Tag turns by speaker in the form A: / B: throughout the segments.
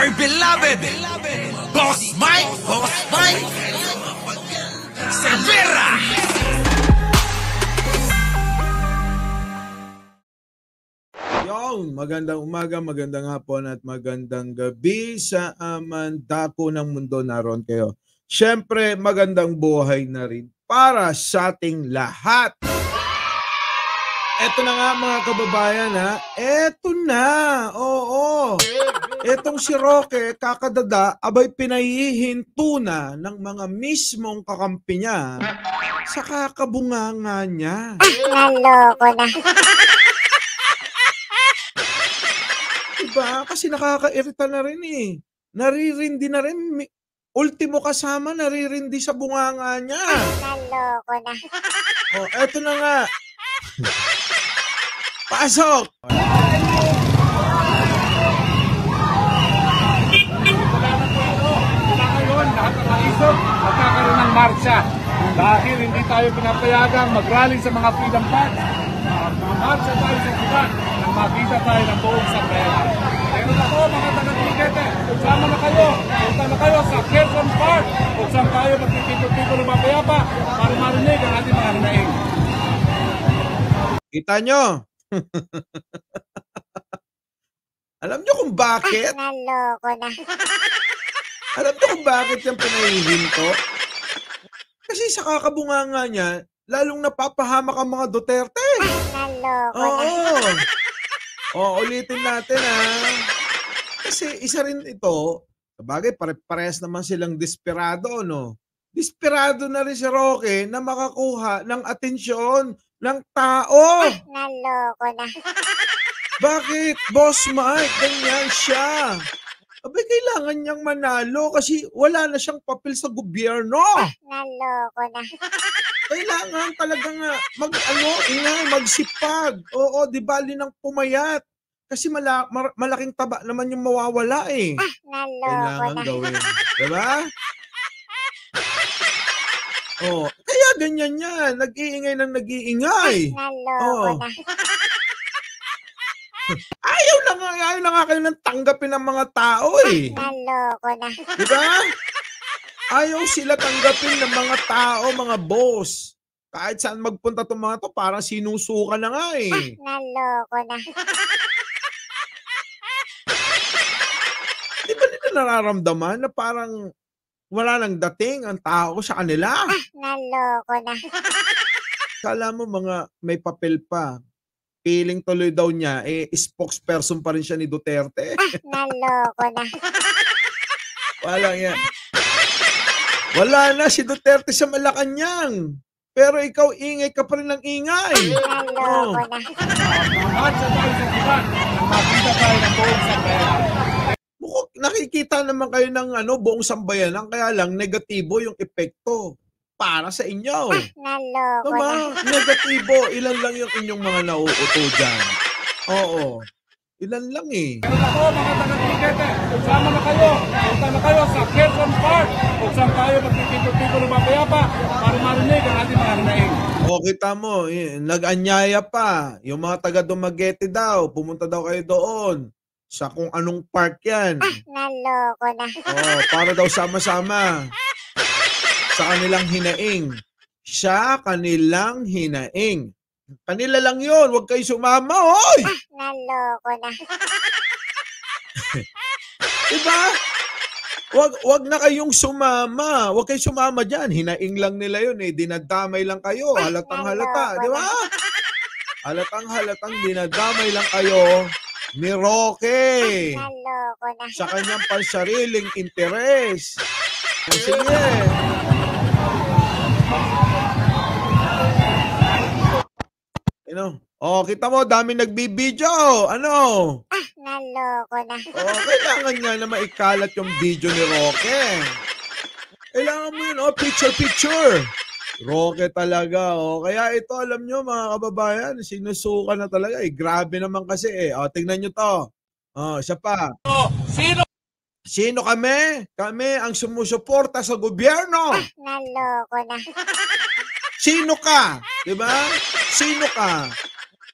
A: my beloved Boss Mike Severa.
B: Yung magandang umaga, magandang hapon at magandang gabi sa dako ng mundo naroon kayo. Siyempre, magandang buhay na rin para sa ating lahat. Eto na nga mga kababayan ha, eto na, oo. Etong si Roque, kakadada, abay pinahihinto na ng mga mismong kakampi niya sa kakabunganga niya.
C: Naloko na.
B: Diba? Kasi nakakairita na rin eh. Naririndi na rin. Ultimo kasama, naririndi sa bunganga niya.
C: Naloko na.
B: Oh, eto na nga. Pasok!
D: Ngayon, lahat ng maisip, magkakaroon ng marsya. Dahil hindi tayo pinapayagang mag-rally sa mga freedom parks. Marsya tayo sa sibat nang makita tayo ng buong sambayanan. Pero ako, mga taga-Dumaguete, sama na kayo. Punta na kayo sa Quezon Park. Kung saan tayo magtitipon-tipon ng mapayapa para marinig ang ating mga hinaing.
B: Kita nyo? Alam nyo kung bakit?
C: Naloko na.
B: Alam nyo kung bakit yung pinahihinto? Kasi sa kakabunganga niya, lalong napapahamak ang mga Duterte.
C: Naloko na.
B: Oo. O, ulitin natin ha. Kasi isa rin ito, sabagay pare-parehas naman silang desperado, no? Desperado na rin si Roque na makakuha ng atensyon ng tao.
C: Naloko na.
B: Bakit? Boss Mike, ganyan siya. Abay, kailangan niyang manalo kasi wala na siyang papel sa gobyerno.
C: Naloko na.
B: Kailangan talaga nga magsipag. Oo, di bali ng pumayat. Kasi malaking taba naman yung mawawala eh.
C: Naloko
B: Kailangan
C: na.
B: gawin. Diba? Oh, kaya ganyan yan. Nag-iingay ng nag-iingay.
C: Naloko na.
B: Ayaw na nga kayo ng tanggapin ng mga tao eh.
C: Naloko na.
B: Diba? Ayaw sila tanggapin ng mga tao, mga boss. Kahit saan magpunta itong mga to, parang sinusuka na nga eh.
C: Naloko na.
B: Di ba nila nararamdaman na parang wala nang dating ang tao sa kanila?
C: Naloko na.
B: Kala mo mga may papel pa. Feeling tuloy daw niya, spokesperson pa rin siya ni Duterte.
C: Naloko na.
B: Wala yan. Wala na si Duterte sa Malacanang. Pero ikaw, ingay ka pa rin ng ingay.
C: Naloko na.
D: Marsya tayo sa sibat nang makita tayo ng buong sambayanan.
B: Mukhang nakikita naman kayo ng buong sambayanan, kaya lang negatibo yung epekto para sa inyo.
C: Naloko
B: Diba?
C: na.
B: Negatibo. Ilan lang yung inyong mga nauuto dyan. Oo. Ilan lang eh.
D: Pero ako, mga taga-Dumaguete, sama na kayo. Punta na kayo sa Quezon Park. Kung saan tayo magtitipon-tipon ng mapayapa para marinig ang ating mga hinaing.
B: O, kita mo, nag-anyaya pa. Yung mga taga-Dumaguete daw, pumunta daw kayo doon sa kung anong park yan.
C: Naloko na.
B: Para daw sama-sama sa kanilang hinaing. Sa kanilang hinaing. Kanila lang yun, huwag kayo sumama, hoy!
C: Naloko na.
B: Diba? Wag na kayong sumama. Huwag kayong sumama dyan. Hinaing lang nila yun eh. Dinadamay lang kayo. Halatang halata. Di ba? Halatang halatang dinadamay lang kayo ni Roque
C: Naloko na.
B: sa kanyang pansariling interes. Sige. Kita mo, dami nagbibideo.
C: Naloko na.
B: Kailangan nga na maikalat yung video ni Roque. Kailangan mo yun, picture. Roque talaga, Kaya ito, alam nyo mga kababayan, sinusuka na talaga, Grabe naman kasi, Tingnan nyo to. Siya pa. Sino kami? Kami ang sumusuporta sa gobyerno.
C: Naloko na.
B: Sino ka? Diba? Sino ka?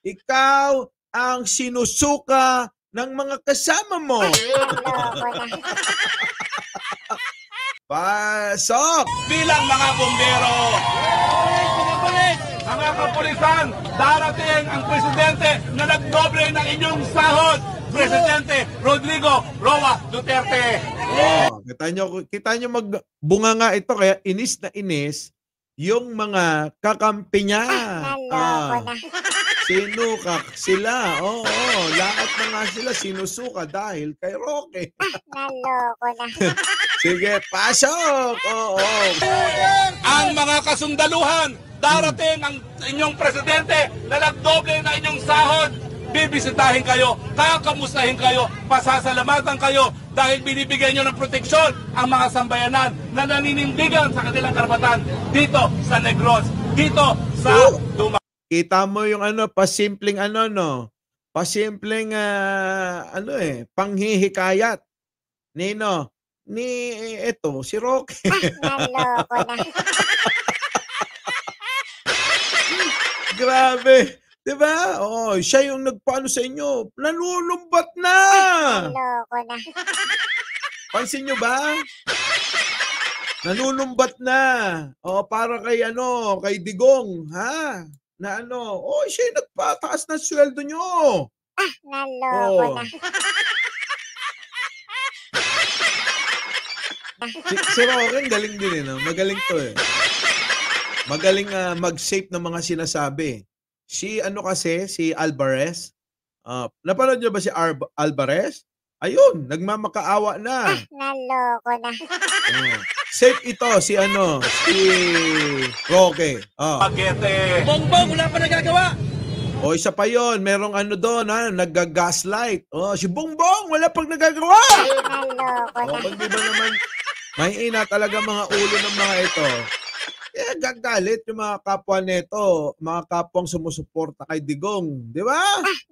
B: Ikaw ang sinusuka ng mga kasama mo.
C: Naloko na.
B: Pasok!
D: Bilang mga bombero. Mga kapulisan, darating ang presidente na nagdoble ng inyong sahod. Presidente Rodrigo Roa Duterte.
B: Oh, kita nyo magbunga nga ito, kaya inis na inis yung mga kakampi niya.
C: Naloko na.
B: Sinukak sila. Oo, lahat na nga sila sinusuka dahil kay Roque.
C: Naloko na.
B: Sige, pasok! Oo.
D: Ang mga kasundaluhan, darating ang inyong presidente na nagdoble na inyong sahod. Bibisitahin kayo, kakamustahin kayo, pasasalamatan kayo dahil binibigyan nyo ng proteksyon ang mga sambayanan na naninindigan sa kanilang karapatan dito sa Negros, dito sa Dumaguete.
B: Kita mo yung pasimpleng pasimpleng panghihikayat ni si Roque.
C: Naloko na.
B: Grabe. Diba? Oh, siya yung nagpaano sa inyo. Nanulumbat na.
C: Naloko na.
B: Pansin nyo ba? Nanunumbat na. Oh, para kay kay Digong, ha? Na siya yung nagpataas ng sweldo nyo.
C: Naloko
B: Oh.
C: na.
B: Si Roque, galing din magaling to eh. Magaling mag-shape ng mga sinasabi. Si si Alvarez. Napanood nyo ba si Alvarez? Ayun, nagmamakaawa na.
C: Naloko na.
B: Safe ito si Roque.
D: Dumaguete. Bongbong, wala pa nagagawa.
B: O isa pa yon, merong doon nagga-gaslight. Si Bongbong, wala pang nagagawa.
C: Naloko na.
B: Pag di ba naman, mahina talaga mga ulo ng mga ito. Gagalit yung mga kapwa neto, mga kapwang sumusuporta kay Digong. Di ba?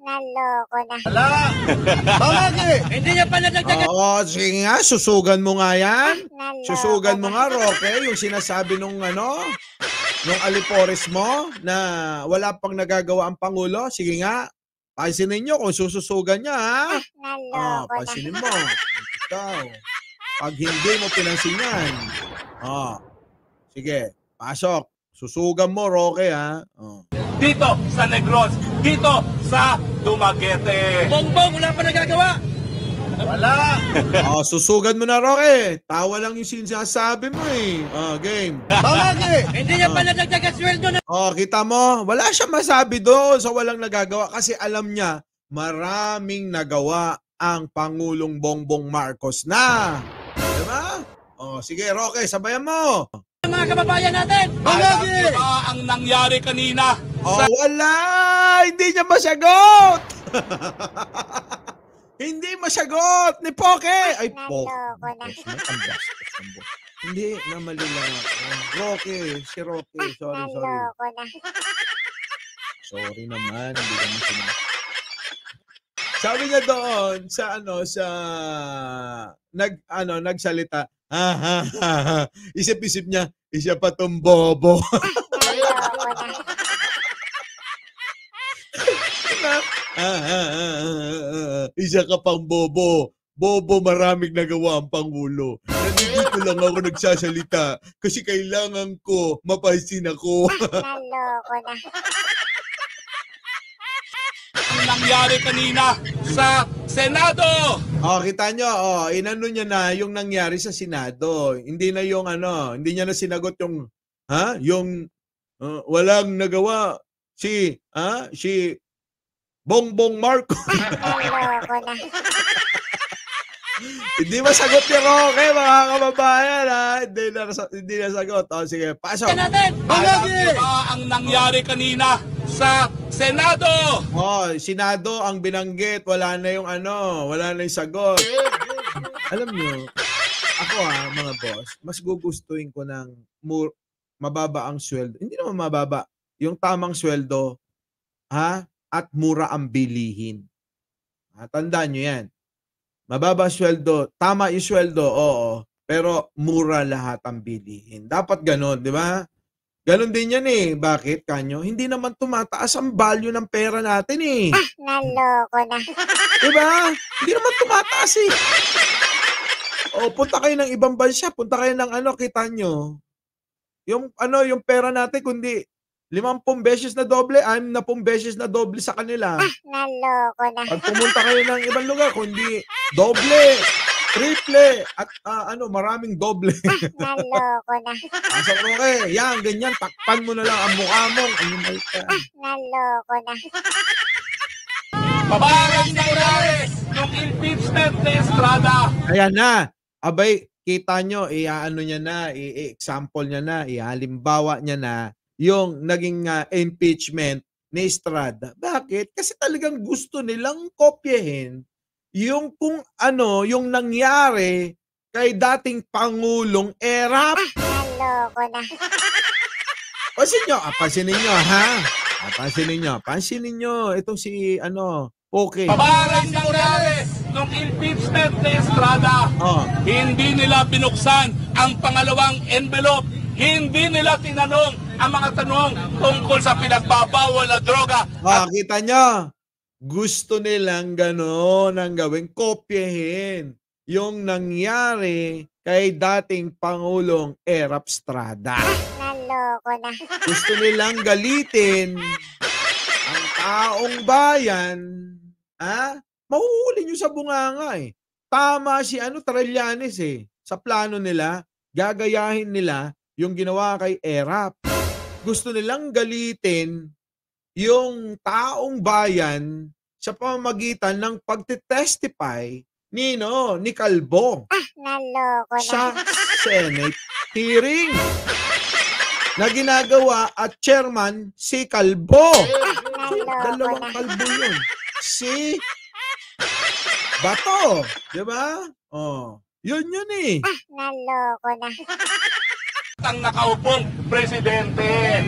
C: Naloko na.
D: Hindi niya pa nadagdagan.
B: Oo, sige nga, susugan mo nga yan.
C: Naloko
B: Susugan mo
C: na.
B: nga, Roque, yung sinasabi nung nung Alipores mo na wala pang nagagawa ang Pangulo. Sige nga, pansinin nyo kung sususugan niya, ha?
C: Naloko na.
B: Pansinin mo. Ikaw. Pag hindi mo pinansin yan. Sige, pasok. Susugan mo, Roque, ha?
D: Dito sa Negros, dito sa Dumaguete. Bongbong, wala pa nagagawa. Wala.
B: Susugan mo na, Roque. Tawa lang yung sinasabi mo, eh. Game.
D: Hindi niya pa nadagdagan sweldo na.
B: Kita mo? Wala siya masabi doon sa walang nagagawa kasi alam niya maraming nagawa ang Pangulong Bongbong Marcos na. Diba? Sige, Roque, sabayan mo.
D: Mga kababayan natin. Alam niyo ba ang nangyari kanina?
B: Wala! Hindi niya masagot! Hindi masagot ni Poke! Ay, Poke.
C: Naloko na.
B: Ang bastos ng boss. Hindi, namali lang ako. Roque, si Roque. Sorry.
C: Naloko na.
B: Sorry naman, hindi naman sinabi. Sabi niya doon sa nagsalita. Isip-isip niya, isa pa tong bobo.
C: Naloko na.
B: Isa ka pang bobo. Bobo, maraming nagawa ang Pangulo. Nandito lang ako nagsasalita kasi kailangan ko mapansin ako.
C: Naloko na.
B: Ang
D: nangyari kanina sa Senado.
B: Kita nyo, inano niya na yung nangyari sa Senado. Hindi na yung hindi niya na sinagot yung, walang nagawa si Bongbong Marcos.
C: Naloko na.
B: Hindi masagot ni Roque, mga kababayan, ha? Hindi nasagot. Sige, pasok.
D: Alam niyo ba ang nangyari kanina sa Senado?
B: Senado ang binanggit, wala na yung sagot. Alam nyo, ako mga boss, mas gugustuhin ko ng mababa ang sweldo. Hindi naman mababa. Yung tamang sweldo, at mura ang bilihin. Tandaan nyo yan. Mababa sweldo, tama yung sweldo, oo. Pero mura lahat ang bilihin. Dapat ganon, di ba? Ganon din yan eh. Bakit, Kanyo? Hindi naman tumataas ang value ng pera natin eh.
C: Naloko na.
B: Diba? Hindi naman tumataas eh. O, punta kayo ng ibang bansa. Punta kayo ng kita nyo. Yung pera natin, kundi 50 beses na doble, 60 beses na doble sa kanila.
C: Naloko na.
B: Pag pumunta kayo ng ibang lugar, kundi doble, triple, at maraming doble.
C: Naloko na.
B: Asa ko yan, ganyan, takpan mo na lang ang mukha mo. Animal ka.
C: Naloko na.
D: Pabaran na ng impeachment ni Estrada.
B: Ayan na. Abay, kita nyo, niya na, i-example niya na, ihalimbawa niya na yung naging impeachment ni Estrada. Bakit? Kasi talagang gusto nilang kopyahin yung yung nangyari kay dating Pangulong Erap.
C: Naloko na.
B: Pansinin nyo, ha? Pansinin nyo. Itong si, okay.
D: Pabaran na ng impeachment ni Estrada. Hindi nila binuksan ang pangalawang envelope. Hindi nila tinanong ang mga tanong tungkol sa pinagbabawal na droga.
B: Kita nyo? Gusto nilang gano'n ang gawing kopyahin yung nangyari kay dating Pangulong Erap Estrada.
C: Naloko na.
B: Gusto nilang galitin ang taong bayan. Mahuhuli nyo sa bunganga eh. Tama si Trillanes eh. Sa plano nila, gagayahin nila yung ginawa kay Erap. Gusto nilang galitin yung taong bayan sa pamamagitan ng pagtitestify ni Calvo
C: Naloko na.
B: sa Senate hearing na ginagawa at chairman si Calvo. Dalawang Calvo yun. Si Bato. Diba? Yun eh.
C: Naloko na.
D: Ang nakaupong presidente.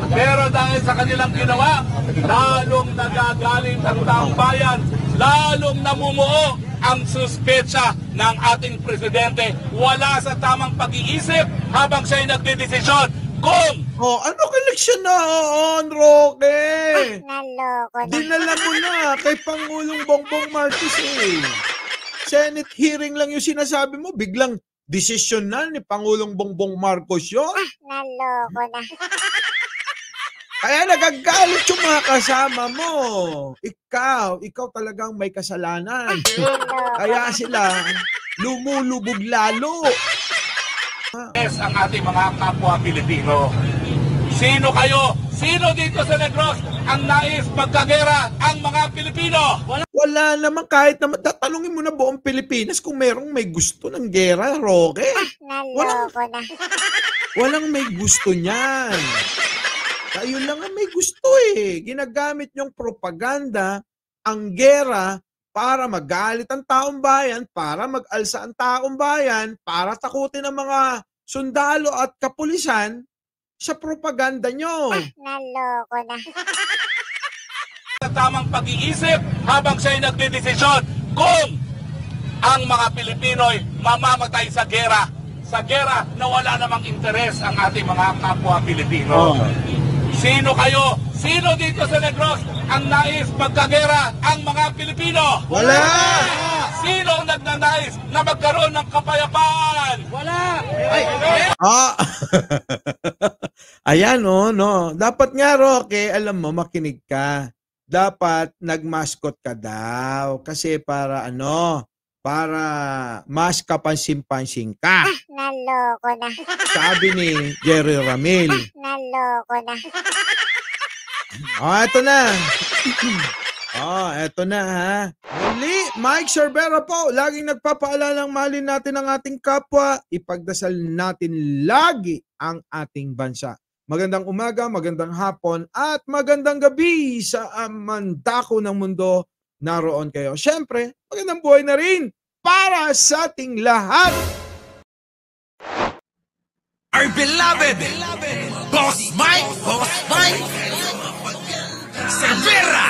D: Pero dahil sa kanilang ginawa, lalong nagagalit ang taong bayan, lalong namumuo ang suspetsa ng ating presidente. Wala sa tamang pag-iisip habang siya'y nagdedesisyon kung
B: eleksyon na Roque?
C: Naloko na.
B: Dinala mo na kay Pangulong Bongbong Marcos eh. Senate hearing lang yung sinasabi mo, biglang desisyon na ni Pangulong Bongbong Marcos yun.
C: Naloko na.
B: Kaya nagagalit yung mga kasama mo. Ikaw talagang may kasalanan. Kaya sila lumulubog lalo.
D: yes, ang ating mga kapwa Pilipino. Sino kayo? Sino dito sa Negros ang nais magkagera ang mga Pilipino?
B: Wala naman, kahit naman tatanungin mo na buong Pilipinas kung merong may gusto ng gera, Roque.
C: Naloko na.
B: Walang may gusto niyan. Kayo lang ang may gusto eh. Ginagamit niyong propaganda ang gera para magalit ang taong bayan, para mag-alsa ang taong bayan, para takutin ang mga sundalo at kapulisan sa propaganda nyo.
C: Naloko na.
D: Sa tamang pag-iisip habang siya'y nagdedesisyon kung ang mga Pilipino'y mamamatay sa gera. Sa gera na wala namang interes ang ating mga kapwa Pilipino. Sino kayo? Sino dito sa Negros ang nais magkagera ang mga Pilipino?
B: Wala!
D: Sino ang nagnanais na magkaroon ng kapayapaan? Wala!
B: Ayan, no. Dapat nga, Roque, alam mo, makinig ka. Dapat nag-mascot ka daw. Kasi para para mas kapansin-pansin ka.
C: Naloko na.
B: Sabi ni Jerry Ramil.
C: Naloko na.
B: Eto na. Eto na ha. Muli, Mike Cervera po, laging nagpapaalalang mahalin natin ang ating kapwa. Ipagdasal natin lagi ang ating bansa. Magandang umaga, magandang hapon, at magandang gabi sa mandako ng mundo. Naroon kayo. Siyempre, magandang buhay na rin para sa ating lahat.
A: Our beloved Boss Mike Cervera.